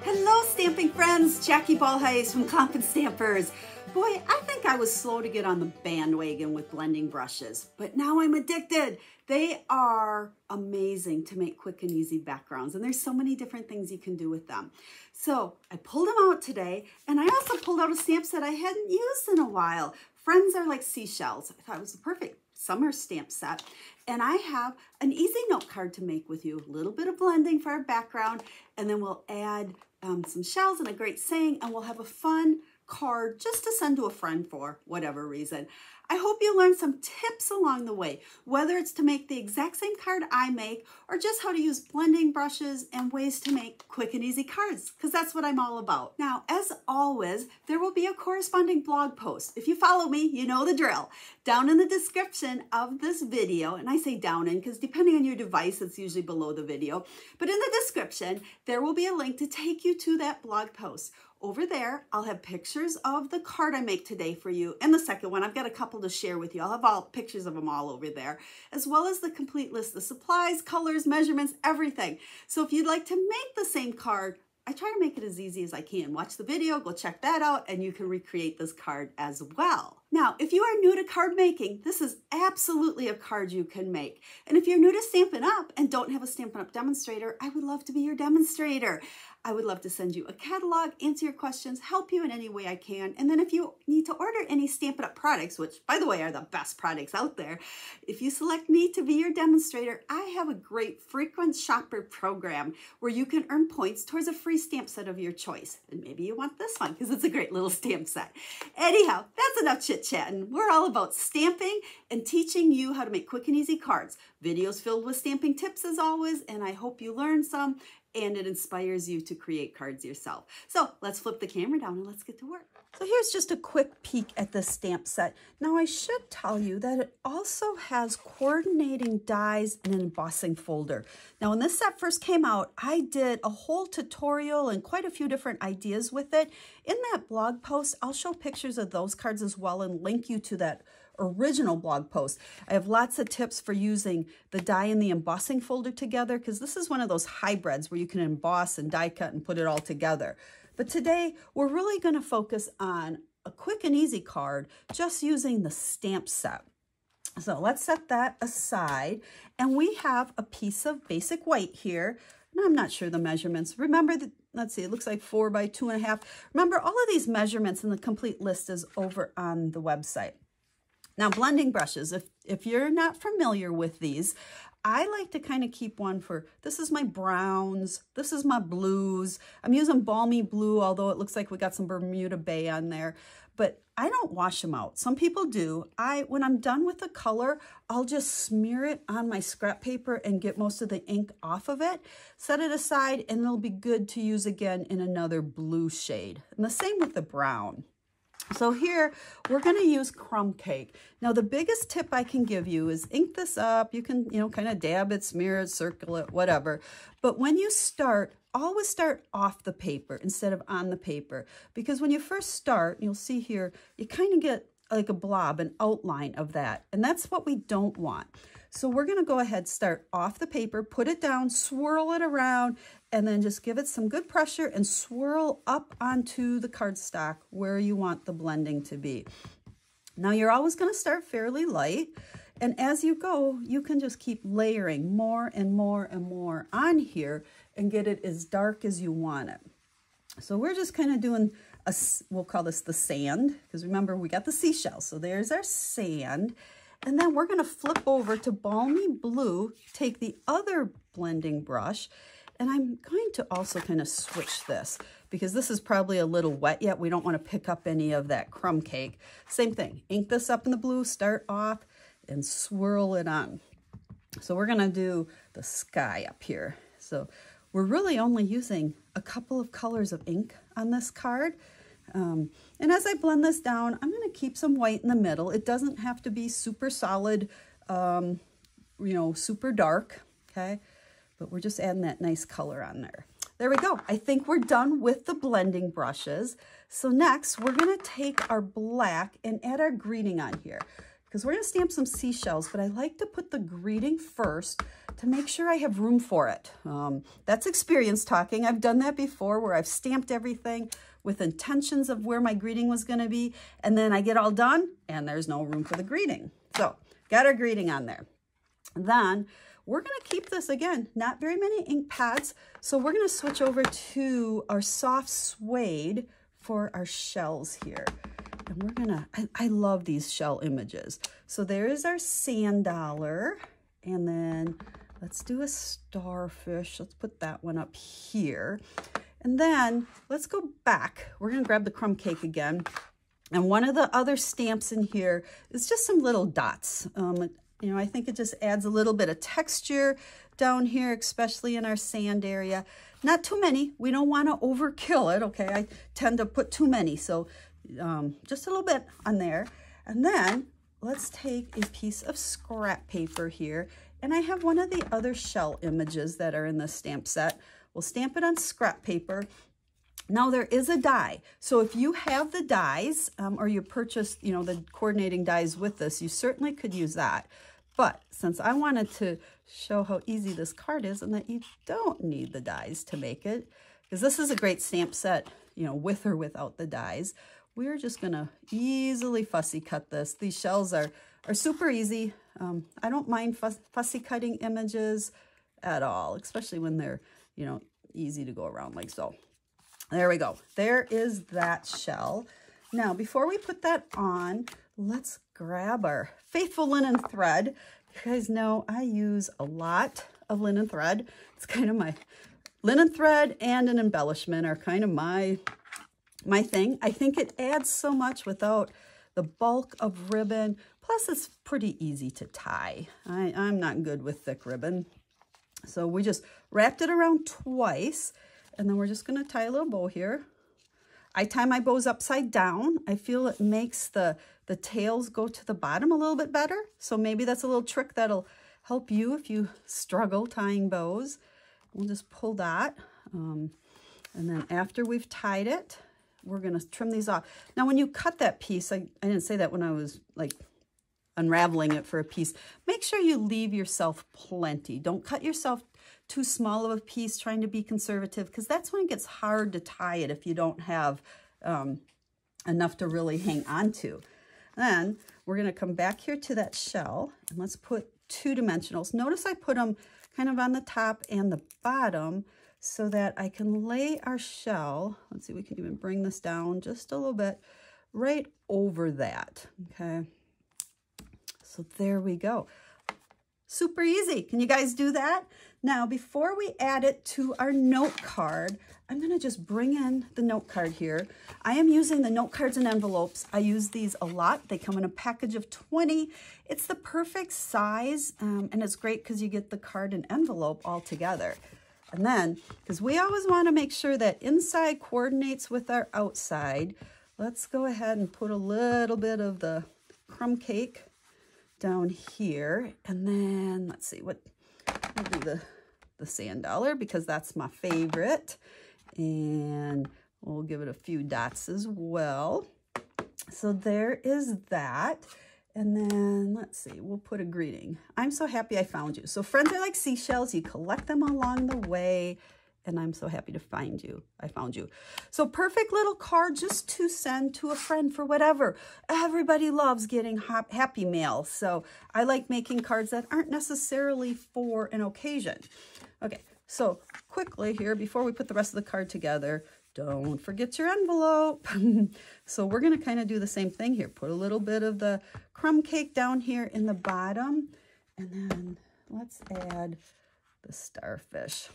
Hello stamping friends, Jackie Bolhuis from Klompen Stampers. Boy, I think I was slow to get on the bandwagon with blending brushes, but now I'm addicted. They are amazing to make quick and easy backgrounds, and there's so many different things you can do with them. So I pulled them out today, and I also pulled out a stamp set I hadn't used in a while. Friends Are Like Seashells. I thought it was the perfect summer stamp set. And I have an easy note card to make with you. A little bit of blending for our background, and then we'll add some shells and a great saying, and we'll have a fun card just to send to a friend for whatever reason. I hope you learned some tips along the way, whether it's to make the exact same card I make or just how to use blending brushes and ways to make quick and easy cards, because that's what I'm all about. Now, as always, there will be a corresponding blog post. If you follow me, you know the drill. Down in the description of this video, and I say down in because depending on your device, it's usually below the video, but in the description, there will be a link to take you to that blog post. Over there, I'll have pictures of the card I make today for you. And the second one, I've got a couple to share with you. I'll have all pictures of them all over there, as well as the complete list of supplies, colors, measurements, everything. So if you'd like to make the same card, I try to make it as easy as I can. Watch the video, go check that out, and you can recreate this card as well. Now, if you are new to card making, this is absolutely a card you can make. And if you're new to Stampin' Up! And don't have a Stampin' Up! Demonstrator, I would love to be your demonstrator. I would love to send you a catalog, answer your questions, help you in any way I can. And then if you need to order any Stampin' Up! Products, which by the way are the best products out there, if you select me to be your demonstrator, I have a great frequent shopper program where you can earn points towards a free stamp set of your choice. And maybe you want this one because it's a great little stamp set. Anyhow, that's enough chit-chatting. We're all about stamping and teaching you how to make quick and easy cards. Videos filled with stamping tips as always, and I hope you learn some and it inspires you to create cards yourself. So let's flip the camera down and let's get to work. So here's just a quick peek at this stamp set. Now I should tell you that it also has coordinating dies and an embossing folder. Now when this set first came out, I did a whole tutorial and quite a few different ideas with it. In that blog post, I'll show pictures of those cards as well and link you to that original blog post. I have lots of tips for using the die and the embossing folder together, because this is one of those hybrids where you can emboss and die cut and put it all together. But today we're really going to focus on a quick and easy card just using the stamp set. So let's set that aside, and we have a piece of basic white here. And I'm not sure the measurements. Remember that, let's see, it looks like 4 by 2.5. Remember, all of these measurements and the complete list is over on the website. Now, blending brushes, if you're not familiar with these, I like to kind of keep one for, this is my browns, this is my blues. I'm using balmy blue, although it looks like we got some Bermuda Bay on there, but I don't wash them out. Some people do. When I'm done with the color, I'll just smear it on my scrap paper and get most of the ink off of it, set it aside, and it'll be good to use again in another blue shade. And the same with the brown. So here, we're going to use crumb cake. Now, the biggest tip I can give you is ink this up. You can, kind of dab it, smear it, circle it, whatever. But when you start, always start off the paper instead of on the paper. Because when you first start, you'll see here, you kind of get like a blob, an outline of that. And that's what we don't want. So we're going to go ahead, start off the paper, put it down, swirl it around, and then just give it some good pressure and swirl up onto the cardstock where you want the blending to be. Now you're always going to start fairly light, and as you go, you can just keep layering more and more and more on here and get it as dark as you want it. So we're just kind of doing we'll call this the sand, because remember we got the seashell. So there's our sand. And then we're going to flip over to balmy blue, take the other blending brush, and I'm going to also kind of switch this because this is probably a little wet yet. We don't want to pick up any of that crumb cake. Same thing, ink this up in the blue, start off and swirl it on. So we're going to do the sky up here. So we're really only using a couple of colors of ink on this card. And as I blend this down, I'm going to keep some white in the middle. It doesn't have to be super solid, super dark, okay? But we're just adding that nice color on there. there we go. I think we're done with the blending brushes. So next, we're gonna take our black and add our greeting on here, because we're gonna stamp some seashells, but I like to put the greeting first to make sure I have room for it. That's experience talking. I've done that before where I've stamped everything with intentions of where my greeting was gonna be, and then I get all done and there's no room for the greeting. So got our greeting on there. And then we're gonna keep this, again, not very many ink pads. So we're gonna switch over to our soft suede for our shells here. And we're gonna, I love these shell images. So there is our sand dollar. And then let's do a starfish. Let's put that one up here. And then let's go back. We're gonna grab the crumb cake again. And one of the other stamps in here is just some little dots. You know, I think it just adds a little bit of texture down here, especially in our sand area. Not too many. We don't want to overkill it, okay? I tend to put too many, so just a little bit on there. And then let's take a piece of scrap paper here. And I have one of the other shell images that are in the stamp set. We'll stamp it on scrap paper. Now there is a die. So if you have the dies or you purchased, you know, the coordinating dies with this, you certainly could use that. But since I wanted to show how easy this card is and that you don't need the dies to make it, because this is a great stamp set, you know, with or without the dies, we're just gonna easily fussy cut this. These shells are super easy. I don't mind fussy cutting images at all, especially when they're, you know, easy to go around like so. There we go. There is that shell. Now, before we put that on, let's grab our faithful linen thread. You guys know I use a lot of linen thread. It's kind of my linen thread and an embellishment are kind of my thing. I think it adds so much without the bulk of ribbon. Plus, it's pretty easy to tie. I'm not good with thick ribbon. So we just wrapped it around twice. And then we're just going to tie a little bow here. I tie my bows upside down. I feel it makes the tails go to the bottom a little bit better. So maybe that's a little trick that'll help you if you struggle tying bows. We'll just pull that. And then after we've tied it, we're going to trim these off. Now, when you cut that piece, I didn't say that when I was like unraveling it for a piece, make sure you leave yourself plenty. Don't cut yourself too small of a piece trying to be conservative, because that's when it gets hard to tie it if you don't have enough to really hang on to. Then we're going to come back here to that shell and let's put 2 dimensionals. Notice I put them kind of on the top and the bottom so that I can lay our shell. Let's see, we can even bring this down just a little bit right over that. Okay. So there we go. Super easy. Can you guys do that? Now, before we add it to our note card, I'm going to just bring in the note card here. I am using the note cards and envelopes. I use these a lot. They come in a package of 20. It's the perfect size, and it's great because you get the card and envelope all together. And then, because we always want to make sure that inside coordinates with our outside, let's go ahead and put a little bit of the crumb cake down here. And then, let's see, we'll do the sand dollar because that's my favorite. And we'll give it a few dots as well. So there is that. And then, let's see, we'll put a greeting. I'm so happy I found you. So friends are like seashells. You collect them along the way. And I'm so happy to find you. I found you. So perfect little card just to send to a friend for whatever. Everybody loves getting happy mail. So I like making cards that aren't necessarily for an occasion. Okay, so quickly here, before we put the rest of the card together, don't forget your envelope. So we're going to kind of do the same thing here. Put a little bit of the crumb cake down here in the bottom. And then let's add the starfish.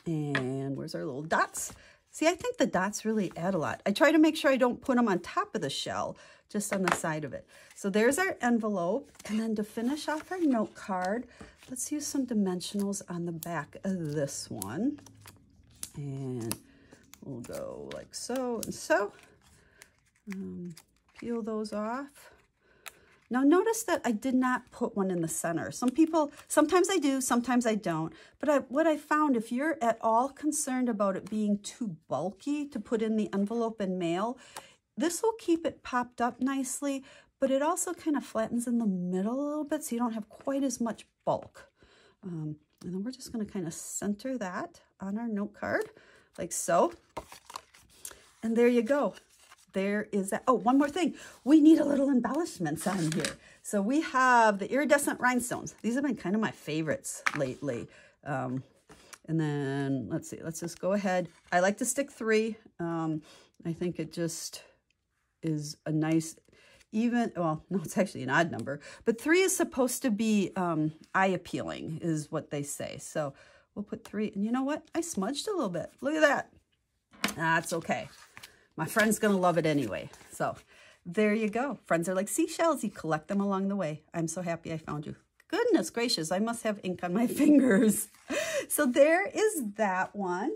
And where's our little dots? See, I think the dots really add a lot. I try to make sure I don't put them on top of the shell, just on the side of it. So there's our envelope. And then to finish off our note card, let's use some dimensionals on the back of this one. And we'll go like so and so. Peel those off. Now notice that I did not put one in the center. Sometimes I do, sometimes I don't. But what I found, if you're at all concerned about it being too bulky to put in the envelope and mail, this will keep it popped up nicely, but it also kind of flattens in the middle a little bit so you don't have quite as much bulk. And then we're just going to kind of center that on our note card like so. And there you go. There is that. Oh, one more thing. We need a little embellishments on here. So we have the iridescent rhinestones. These have been kind of my favorites lately. And then let's see, let's just go ahead. I like to stick 3. I think it just is a nice, even, well, no, it's actually an odd number, but 3 is supposed to be eye appealing is what they say. So we'll put 3, and you know what? I smudged a little bit. Look at that. That's okay. My friend's going to love it anyway. So there you go. Friends are like seashells. You collect them along the way. I'm so happy I found you. Goodness gracious, I must have ink on my fingers. So there is that one.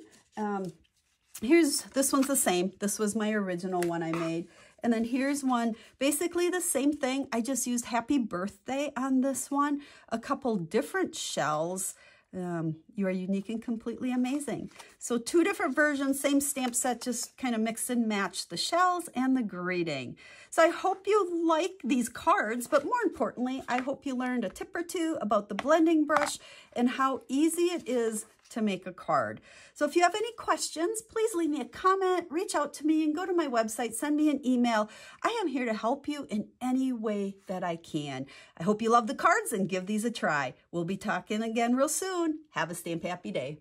This one's the same. This was my original one I made. And then here's one, basically the same thing. I just used happy birthday on this one. A couple different shells. You are unique and completely amazing. So 2 different versions, same stamp set, just kind of mix and match the shells and the greeting. So I hope you like these cards, but more importantly, I hope you learned a tip or 2 about the blending brush and how easy it is to make a card. So if you have any questions, please leave me a comment, reach out to me, and go to my website, send me an email. I am here to help you in any way that I can. I hope you love the cards and give these a try. We'll be talking again real soon. Have a stamp happy day.